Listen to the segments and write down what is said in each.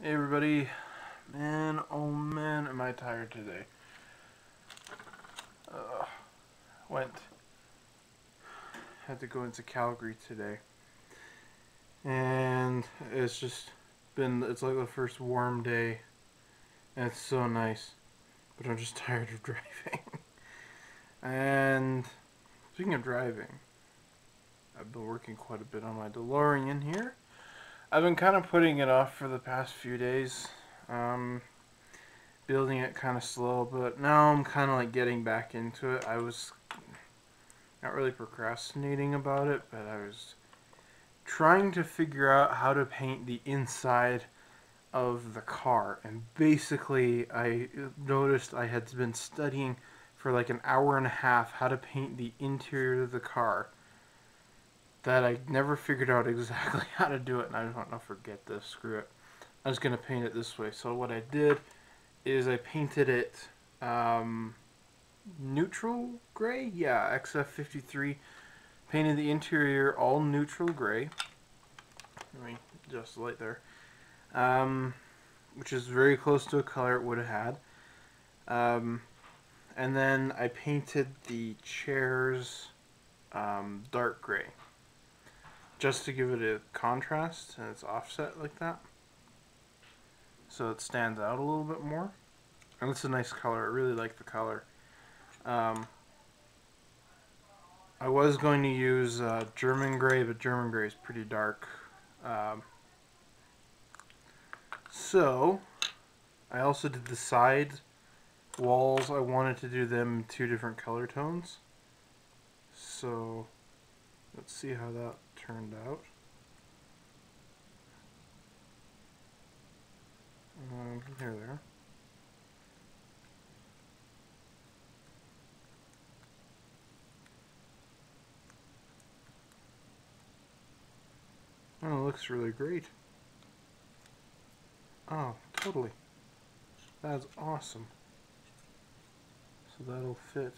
Hey everybody, man, oh man, am I tired today. Uh, had to go into Calgary today, and it's like the first warm day, and it's so nice, but I'm just tired of driving. And speaking of driving, I've been working quite a bit on my Delorean here. I've been kind of putting it off for the past few days. Building it kind of slow, but now I'm kind of like getting back into it. I was not really procrastinating about it, but I was trying to figure out how to paint the inside of the car. And basically, I noticed I had been studying for like an hour and a half how to paint the interior of the car, that I never figured out exactly how to do it, and I just want to forget this, screw it. I was going to paint it this way. So what I did is I painted it neutral gray. Yeah, XF53. Painted the interior all neutral gray. Let me adjust the light there. Which is very close to a color it would have had. And then I painted the chairs dark gray, just to give it a contrast, and it's offset like that, so it stands out a little bit more. And it's a nice color. I really like the color. I was going to use German gray, but German gray is pretty dark. So I also did the side walls. I wanted to do them in two different color tones. So let's see how that turned out. There. Oh, it looks really great. Oh, totally. That's awesome. So that'll fit.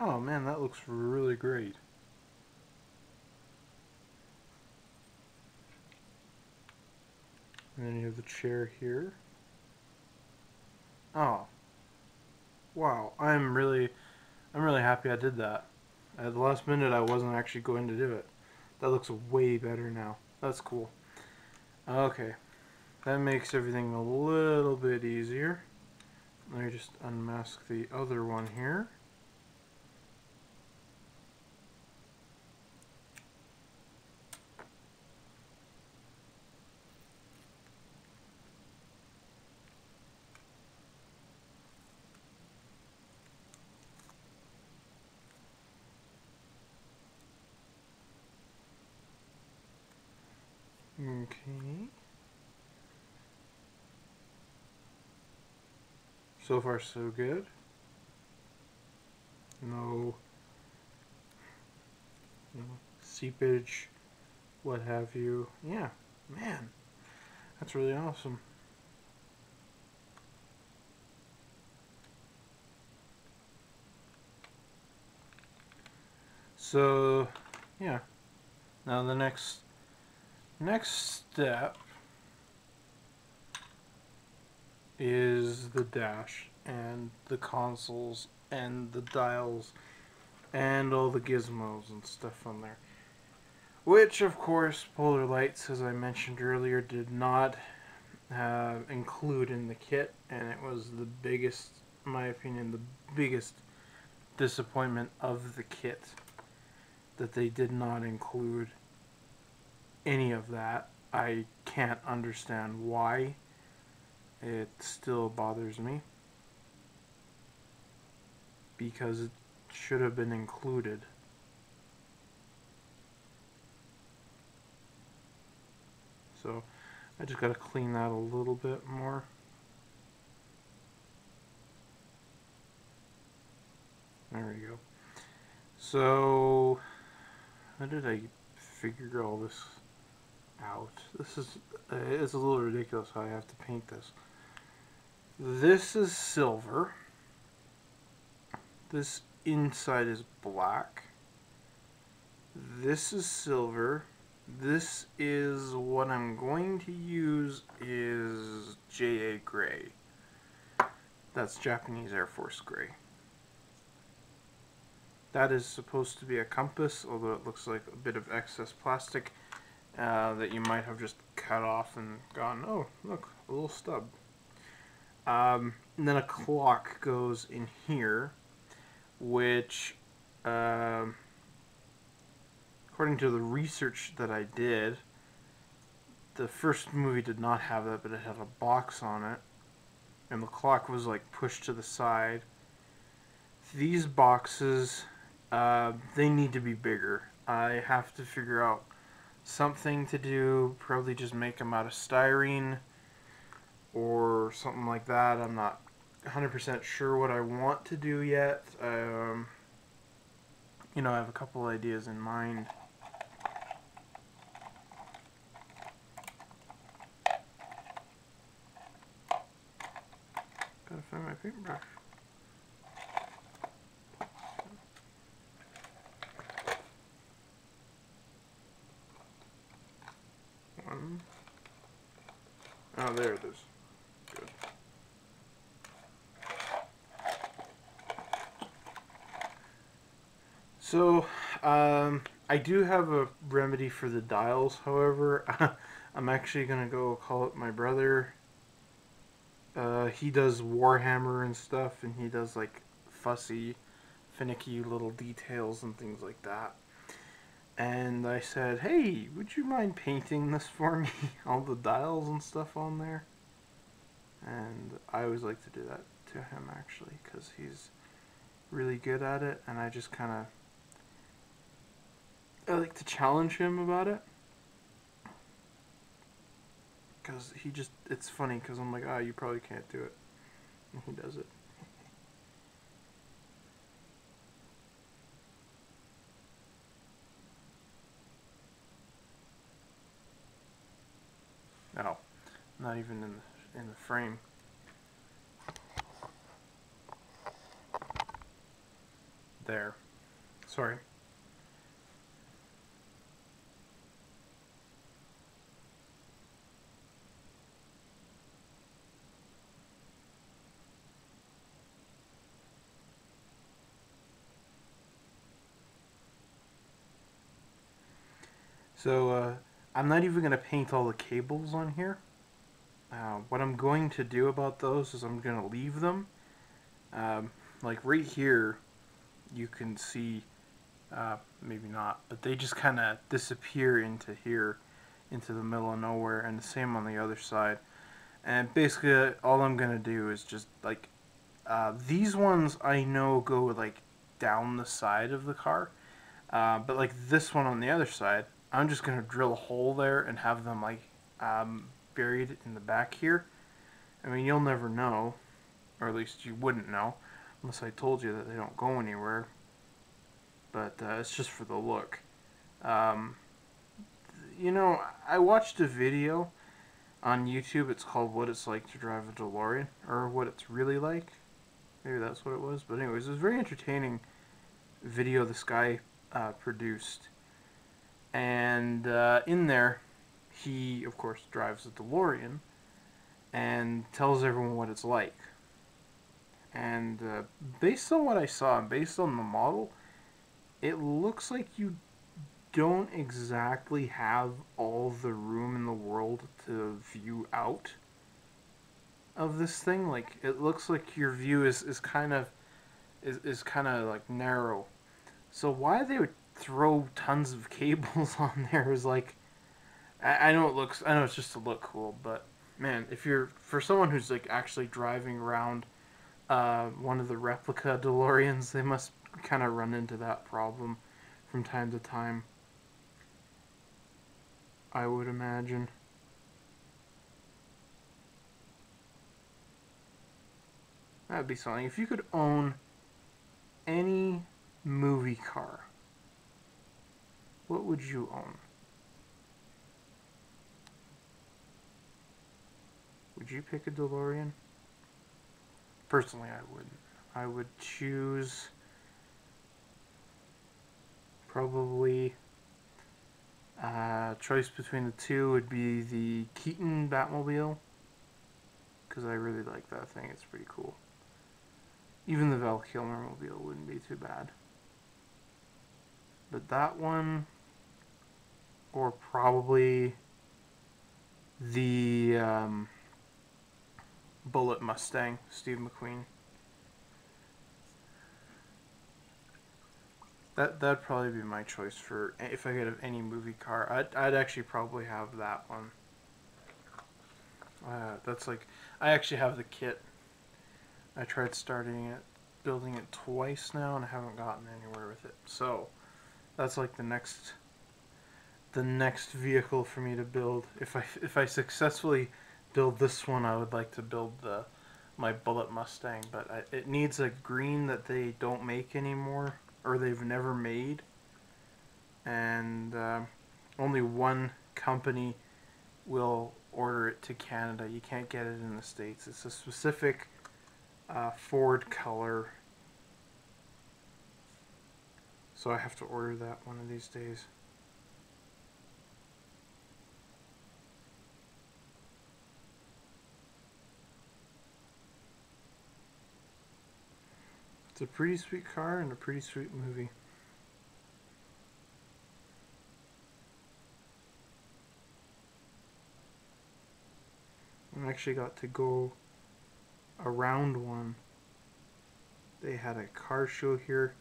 Oh man, that looks really great. And then you have the chair here. Oh. Wow, I'm really happy I did that. At the last minute I wasn't actually going to do it. That looks way better now. That's cool. Okay. That makes everything a little bit easier. Let me just unmask the other one here. Okay. So far so good. No seepage, what have you. Yeah, man, that's really awesome. So, yeah. Now the next step is the dash and the consoles and the dials and all the gizmos and stuff on there. Which, of course, Polar Lights, as I mentioned earlier, did not include in the kit, and it was the biggest, in my opinion, the biggest disappointment of the kit, that they did not include any of that. I can't understand why. It still bothers me, because it should have been included. So I just gotta clean that a little bit more. There we go. So how did I figure all this out? This is it's a little ridiculous how I have to paint this. This is silver. This inside is black. This is silver. This is what I'm going to use is JA gray. That's Japanese Air Force gray. That is supposed to be a compass, although it looks like a bit of excess plastic that you might have just cut off and gone, oh, look, a little stub. And then a clock goes in here, which, according to the research that I did, the first movie did not have that, but it had a box on it, and the clock was like pushed to the side. These boxes, they need to be bigger. I have to figure out something to do, probably just make them out of styrene or something like that. I'm not 100% sure what I want to do yet. You know, I have a couple ideas in mind. Gotta find my paintbrush. One. Oh, there it is. Good. So, I do have a remedy for the dials, however. I'm actually gonna go call up my brother. He does Warhammer and stuff, and he does like fussy, finicky little details and things like that. And I said, hey, would you mind painting this for me? All the dials and stuff on there. And I always like to do that to him, actually, because he's really good at it, and I just kind of, I like to challenge him about it. Because he just, it's funny, because I'm like, you probably can't do it. And he does it. No, not even in the frame. There. Sorry. So, I'm not even going to paint all the cables on here. What I'm going to do about those is I'm going to leave them. Like right here, you can see, maybe not, but they just kind of disappear into here, into the middle of nowhere, and the same on the other side. And basically, all I'm going to do is just, like, these ones I know go, like, down the side of the car. But, like, this one on the other side, I'm just going to drill a hole there and have them, like, buried in the back here. I mean, you'll never know, or at least you wouldn't know, unless I told you that they don't go anywhere. But it's just for the look. Um, you know, I watched a video on YouTube. It's called What It's Like to Drive a DeLorean, or What It's Really Like. Maybe that's what it was. But anyways, it was a very entertaining video this guy produced. And in there, he, of course, drives a DeLorean and tells everyone what it's like. And based on what I saw, and based on the model, it looks like you don't exactly have all the room in the world to view out of this thing. Like, it looks like your view is kind of like narrow. So why they would throw tons of cables on there is like, I know it looks, I know it's just to look cool, but man, if you're, for someone who's like actually driving around one of the replica DeLoreans, they must kind of run into that problem from time to time, I would imagine. That'd be something. If you could own any movie car, what would you own? Would you pick a DeLorean? Personally, I wouldn't. I would choose probably choice between the two would be the Keaton Batmobile, because I really like that thing. It's pretty cool. Even the Val Kilmer mobile wouldn't be too bad. But that one, or probably the Bullet Mustang, Steve McQueen. That'd probably be my choice for if I could have any movie car. I'd actually probably have that one. That's like, I actually have the kit. I tried starting it, building it twice now, and I haven't gotten anywhere with it. So that's like the next vehicle for me to build. If I successfully build this one, I would like to build my Bullet Mustang, but it needs a green that they don't make anymore, or they've never made, and only one company will order it to Canada. You can't get it in the States. It's a specific Ford color, so I have to order that one of these days. It's a pretty sweet car and a pretty sweet movie. I actually got to go around one. They had a car show here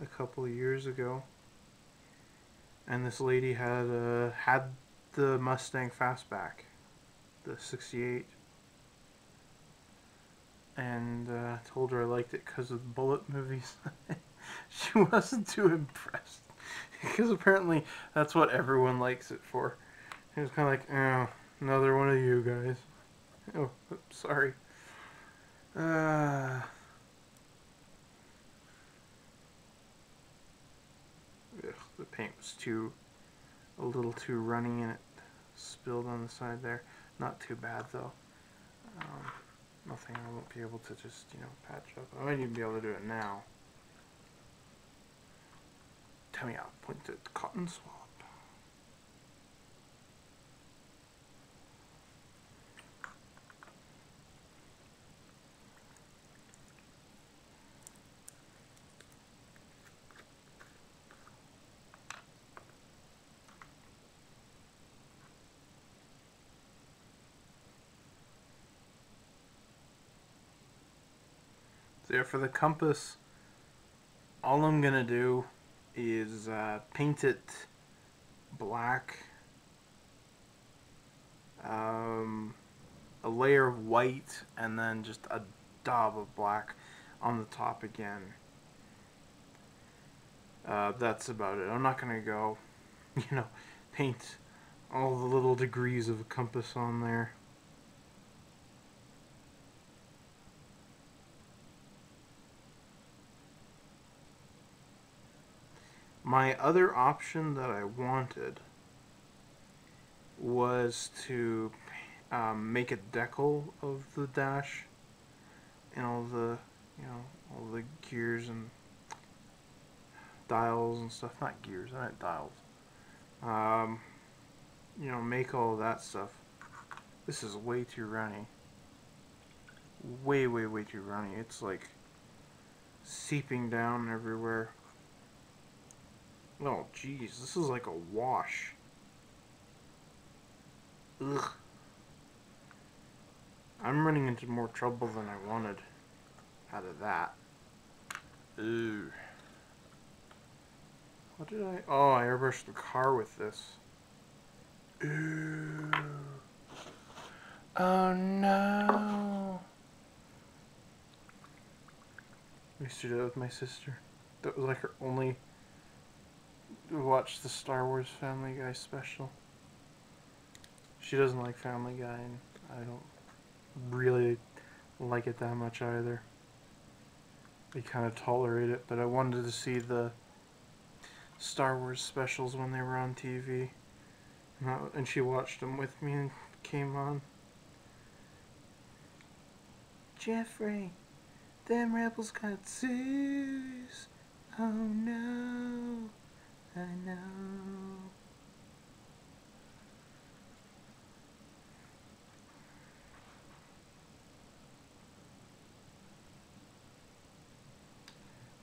a couple of years ago, and this lady had the Mustang Fastback, the '68, and told her I liked it because of the Bullet movies. She wasn't too impressed because apparently that's what everyone likes it for. It was kind of like, oh, another one of you guys. Oh, oops, sorry. The paint was a little too runny, and it spilled on the side there. Not too bad though. Nothing I won't be able to just, patch up. I might even be able to do it now. Tell me, I'll point to the cotton swab. So yeah, for the compass, all I'm gonna do is paint it black, a layer of white, and then just a daub of black on the top again. That's about it. I'm not gonna go, paint all the little degrees of a compass on there. My other option that I wanted was to make a decal of the dash and all the gears and dials and stuff. Not gears, I meant dials. Make all of that stuff. This is way too runny. Way, way, way too runny. It's like seeping down everywhere. Oh, jeez, this is like a wash. Ugh. I'm running into more trouble than I wanted out of that. Ooh. What did I... Oh, I airbrushed the car with this. Ooh. Oh, no. I used to do that with my sister. That was like her only... watch the Star Wars Family Guy special. She doesn't like Family Guy, and I don't really like it that much either. I kind of tolerate it, but I wanted to see the Star Wars specials when they were on TV, and she watched them with me and came on. Jeffrey, them rebels got Zeus. Oh no.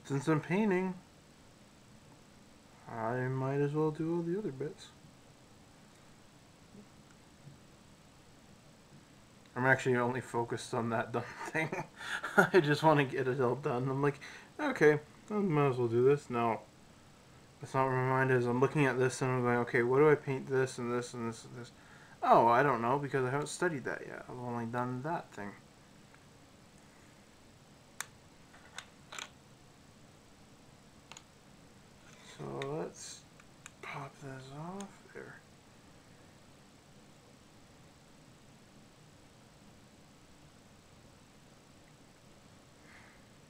since I'm painting, I might as well do all the other bits. I'm actually only focused on that done thing. I just want to get it all done. I'm like, okay, I might as well do this. No, that's not what my mind is. I'm looking at this and I'm going, okay, what do I paint this and this and this and this? Oh, I don't know because I haven't studied that yet. I've only done that thing. So let's pop this off there.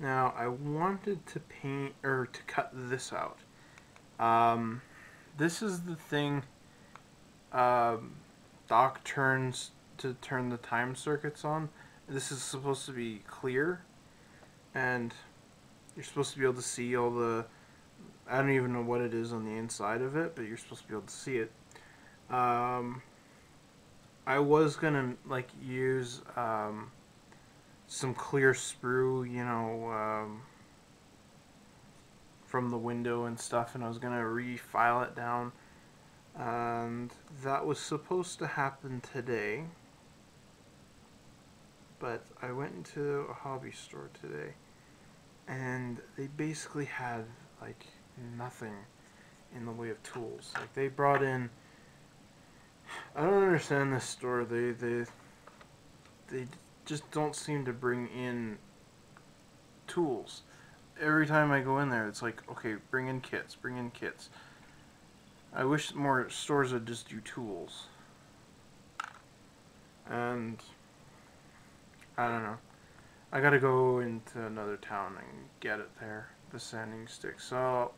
Now I wanted to paint or to cut this out. This is the thing Doc turns to turn the time circuits on. This is supposed to be clear, and you're supposed to be able to see all the. I don't even know what it is on the inside of it, but you're supposed to be able to see it. I was gonna like use some clear sprue, you know, from the window and stuff, and I was gonna refile it down, and that was supposed to happen today. But I went into a hobby store today, and they basically had like nothing in the way of tools. Like they brought in. I don't understand this store. They just don't seem to bring in tools. Every time I go in there, it's like, okay, bring in kits, bring in kits. I wish more stores would just do tools. And I don't know. I gotta go into another town and get it there, the sanding stick. So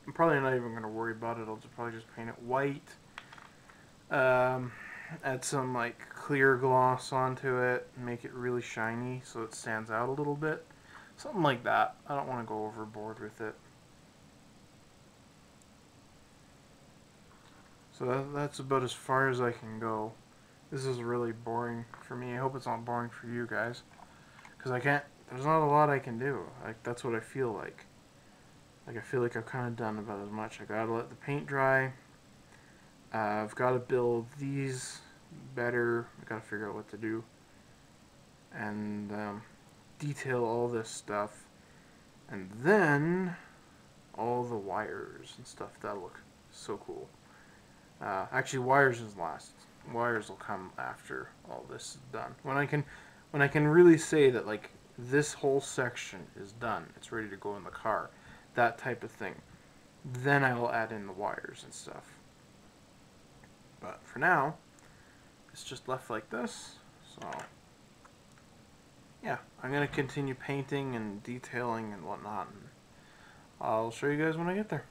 I'm probably not even gonna worry about it. I'll probably just paint it white. Add some like clear gloss onto it, make it really shiny so it stands out a little bit. Something like that. I don't want to go overboard with it. So that's about as far as I can go. This is really boring for me. I hope it's not boring for you guys. Because I can't, there's not a lot I can do. Like, that's what I feel like. Like, I feel like I've kind of done about as much. I gotta let the paint dry. I've got to build these better. I gotta figure out what to do. And detail all this stuff. And then all the wires and stuff. That'll look so cool. Actually, wires is last. Wires will come after all this is done. When I can really say that like this whole section is done, it's ready to go in the car, that type of thing. Then I will add in the wires and stuff. But for now, it's just left like this. So yeah, I'm gonna continue painting and detailing and whatnot. And I'll show you guys when I get there.